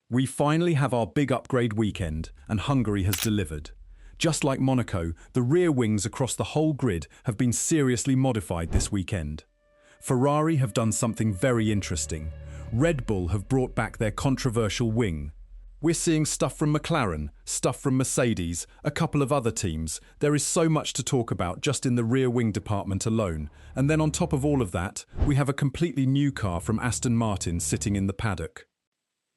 We finally have our big upgrade weekend, and Hungary has delivered. Just like Monaco, the rear wings across the whole grid have been seriously modified this weekend. Ferrari have done something very interesting. Red Bull have brought back their controversial wing. We're seeing stuff from McLaren, stuff from Mercedes, a couple of other teams. There is so much to talk about just in the rear wing department alone. And then on top of all of that, we have a completely new car from Aston Martin sitting in the paddock.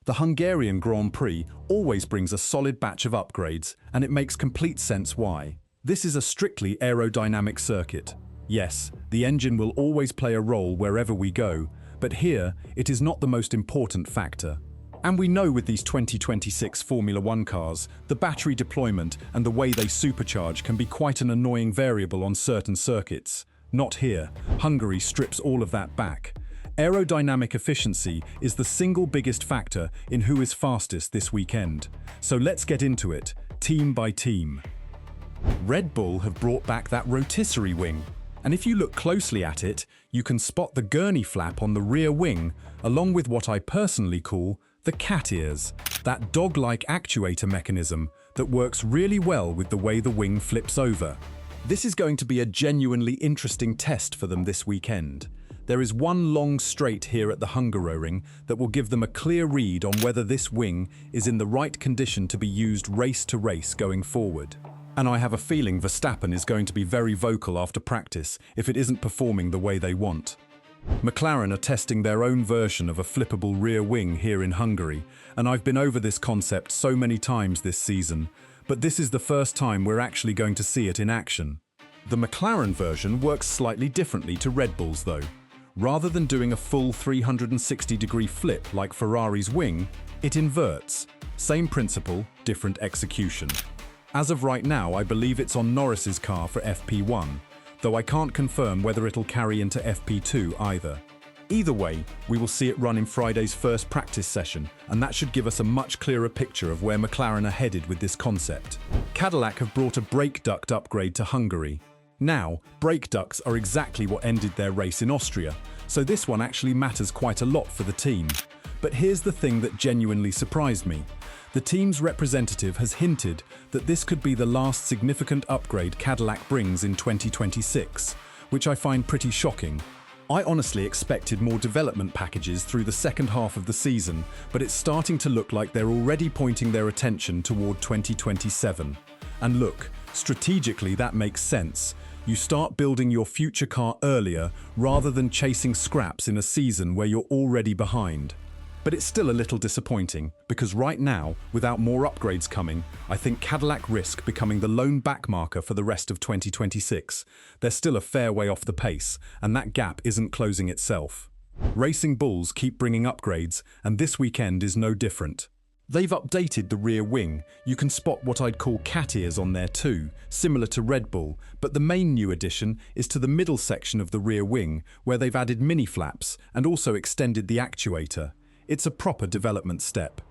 The Hungarian Grand Prix always brings a solid batch of upgrades, and it makes complete sense why. This is a strictly aerodynamic circuit. Yes, the engine will always play a role wherever we go, but here it is not the most important factor. And we know with these 2026 Formula One cars, the battery deployment and the way they supercharge can be quite an annoying variable on certain circuits. Not here. Hungary strips all of that back. Aerodynamic efficiency is the single biggest factor in who is fastest this weekend. So let's get into it, team by team. Red Bull have brought back that rotisserie wing. And if you look closely at it, you can spot the gurney flap on the rear wing, along with what I personally call the cat ears, that dog-like actuator mechanism that works really well with the way the wing flips over. This is going to be a genuinely interesting test for them this weekend. There is one long straight here at the Hungaroring that will give them a clear read on whether this wing is in the right condition to be used race to race going forward. And I have a feeling Verstappen is going to be very vocal after practice if it isn't performing the way they want. McLaren are testing their own version of a flippable rear wing here in Hungary, and I've been over this concept so many times this season, but this is the first time we're actually going to see it in action. The McLaren version works slightly differently to Red Bull's though. Rather than doing a full 360-degree flip like Ferrari's wing, it inverts. Same principle, different execution. As of right now, I believe it's on Norris's car for FP1, though I can't confirm whether it'll carry into FP2 either. Either way, we will see it run in Friday's first practice session, and that should give us a much clearer picture of where McLaren are headed with this concept. Cadillac have brought a brake duct upgrade to Hungary. Now, brake ducts are exactly what ended their race in Austria, so this one actually matters quite a lot for the team. But here's the thing that genuinely surprised me. The team's representative has hinted that this could be the last significant upgrade Cadillac brings in 2026, which I find pretty shocking. I honestly expected more development packages through the second half of the season, but it's starting to look like they're already pointing their attention toward 2027. And look, strategically that makes sense. You start building your future car earlier rather than chasing scraps in a season where you're already behind. But it's still a little disappointing, because right now, without more upgrades coming, I think Cadillac risk becoming the lone backmarker for the rest of 2026. They're still a fair way off the pace, and that gap isn't closing itself. Racing Bulls keep bringing upgrades, and this weekend is no different. They've updated the rear wing. You can spot what I'd call cat ears on there too, similar to Red Bull, but the main new addition is to the middle section of the rear wing, where they've added mini flaps and also extended the actuator. It's a proper development step.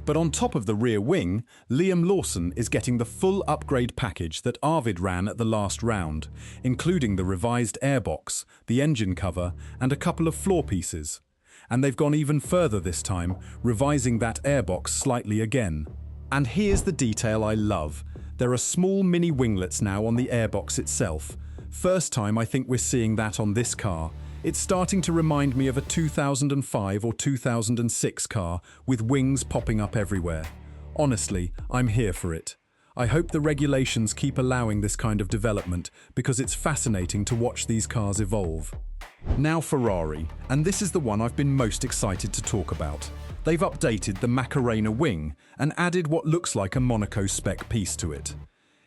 But on top of the rear wing, Liam Lawson is getting the full upgrade package that Arvid ran at the last round, including the revised airbox, the engine cover, and a couple of floor pieces. And they've gone even further this time, revising that airbox slightly again. And here's the detail I love. There are small mini winglets now on the airbox itself. First time I think we're seeing that on this car. It's starting to remind me of a 2005 or 2006 car with wings popping up everywhere. Honestly, I'm here for it. I hope the regulations keep allowing this kind of development because it's fascinating to watch these cars evolve. Now Ferrari, and this is the one I've been most excited to talk about. They've updated the Macarena wing and added what looks like a Monaco spec piece to it.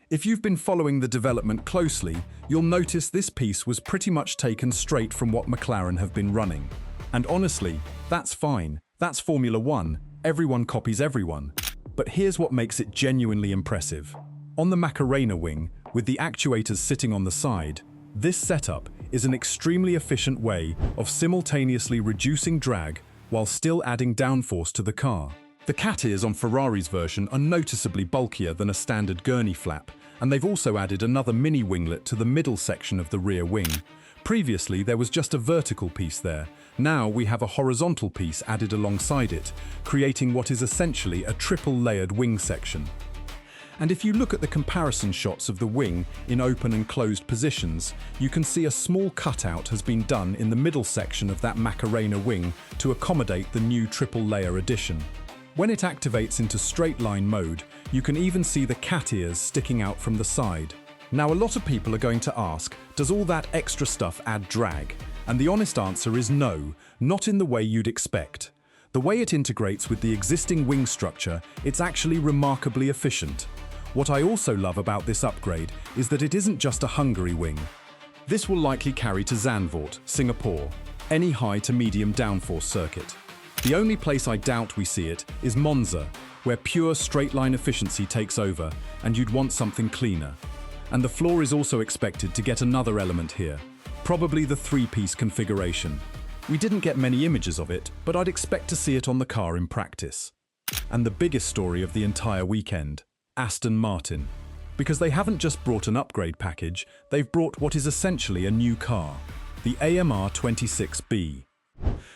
If you've been following the development closely, you'll notice this piece was pretty much taken straight from what McLaren have been running. And honestly, that's fine. That's Formula One. Everyone copies everyone. But here's what makes it genuinely impressive. On the Macarena wing, with the actuators sitting on the side, this setup is an extremely efficient way of simultaneously reducing drag while still adding downforce to the car. The cat ears on Ferrari's version are noticeably bulkier than a standard gurney flap, and they've also added another mini winglet to the middle section of the rear wing. Previously, there was just a vertical piece there, Now we have a horizontal piece added alongside it, creating what is essentially a triple-layered wing section. And if you look at the comparison shots of the wing in open and closed positions, you can see a small cutout has been done in the middle section of that Macarena wing to accommodate the new triple-layer addition. When it activates into straight-line mode, you can even see the cat ears sticking out from the side. Now, a lot of people are going to ask, does all that extra stuff add drag? And the honest answer is no, not in the way you'd expect. The way it integrates with the existing wing structure, it's actually remarkably efficient. What I also love about this upgrade is that it isn't just a Hungary wing. This will likely carry to Zandvoort, Singapore, any high to medium downforce circuit. The only place I doubt we see it is Monza, where pure straight-line efficiency takes over and you'd want something cleaner. And the floor is also expected to get another element here, probably the three-piece configuration. We didn't get many images of it, but I'd expect to see it on the car in practice. And the biggest story of the entire weekend, Aston Martin. Because they haven't just brought an upgrade package, they've brought what is essentially a new car, the AMR 26B.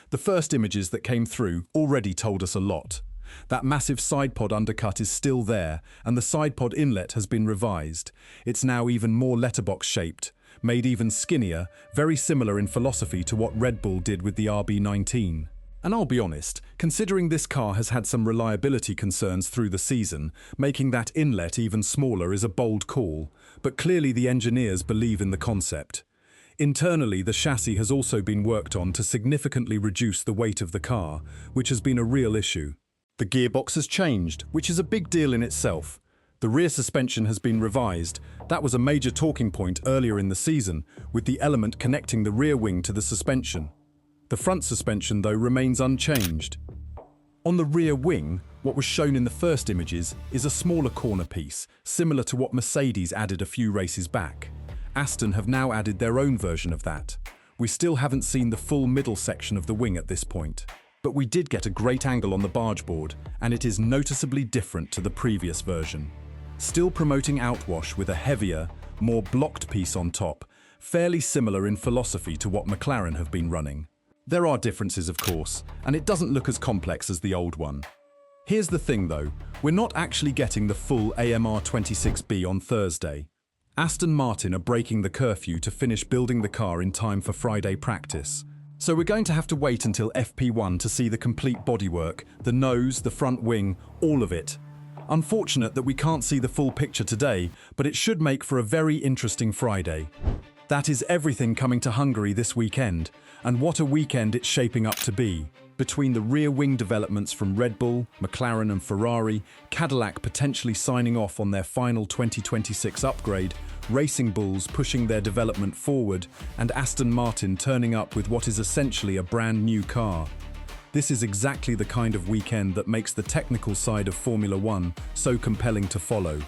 The first images that came through already told us a lot. That massive side pod undercut is still there, and the side pod inlet has been revised. It's now even more letterbox shaped, made even skinnier, very similar in philosophy to what Red Bull did with the RB19. And I'll be honest, considering this car has had some reliability concerns through the season, making that inlet even smaller is a bold call, but clearly the engineers believe in the concept. Internally, the chassis has also been worked on to significantly reduce the weight of the car, which has been a real issue. The gearbox has changed, which is a big deal in itself. The rear suspension has been revised. That was a major talking point earlier in the season, with the element connecting the rear wing to the suspension. The front suspension, though, remains unchanged. On the rear wing, what was shown in the first images is a smaller corner piece, similar to what Mercedes added a few races back. Aston have now added their own version of that. We still haven't seen the full middle section of the wing at this point. But we did get a great angle on the barge board, and it is noticeably different to the previous version. Still promoting outwash with a heavier, more blocked piece on top, fairly similar in philosophy to what McLaren have been running. There are differences, of course, and it doesn't look as complex as the old one. Here's the thing though, we're not actually getting the full AMR 26B on Thursday. Aston Martin are breaking the curfew to finish building the car in time for Friday practice. So we're going to have to wait until FP1 to see the complete bodywork, the nose, the front wing, all of it. Unfortunate that we can't see the full picture today, but it should make for a very interesting Friday. That is everything coming to Hungary this weekend, and what a weekend it's shaping up to be. Between the rear wing developments from Red Bull, McLaren and Ferrari, Cadillac potentially signing off on their final 2026 upgrade, Racing Bulls pushing their development forward, and Aston Martin turning up with what is essentially a brand new car. This is exactly the kind of weekend that makes the technical side of Formula One so compelling to follow.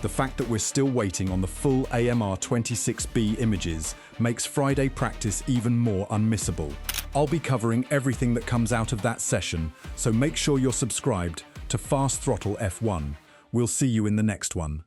The fact that we're still waiting on the full AMR 26B images makes Friday practice even more unmissable. I'll be covering everything that comes out of that session, so make sure you're subscribed to Fast Throttle F1. We'll see you in the next one.